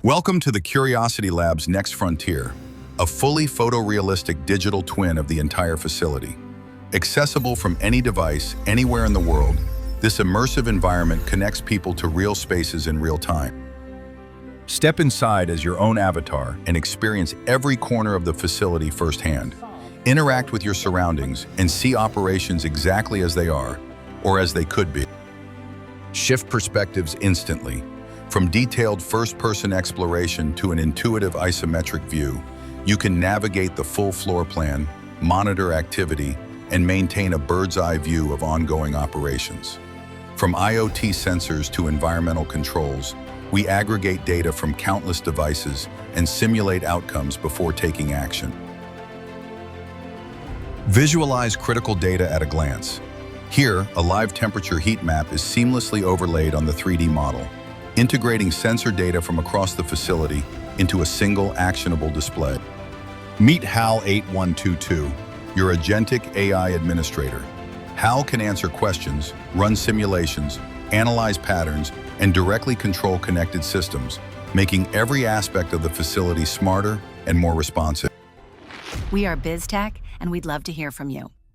Welcome to the Curiosity Lab's next frontier, a fully photorealistic digital twin of the entire facility. Accessible from any device, anywhere in the world, this immersive environment connects people to real spaces in real time. Step inside as your own avatar and experience every corner of the facility firsthand. Interact with your surroundings and see operations exactly as they are, or as they could be. Shift perspectives instantly. From detailed first-person exploration to an intuitive isometric view, you can navigate the full floor plan, monitor activity, and maintain a bird's-eye view of ongoing operations. From IoT sensors to environmental controls, we aggregate data from countless devices and simulate outcomes before taking action. Visualize critical data at a glance. Here, a live temperature heat map is seamlessly overlaid on the 3D model, integrating sensor data from across the facility into a single actionable display. Meet HAL8122, your Agentic AI administrator. HAL can answer questions, run simulations, analyze patterns, and directly control connected systems, making every aspect of the facility smarter and more responsive. We are BizzTech, and we'd love to hear from you.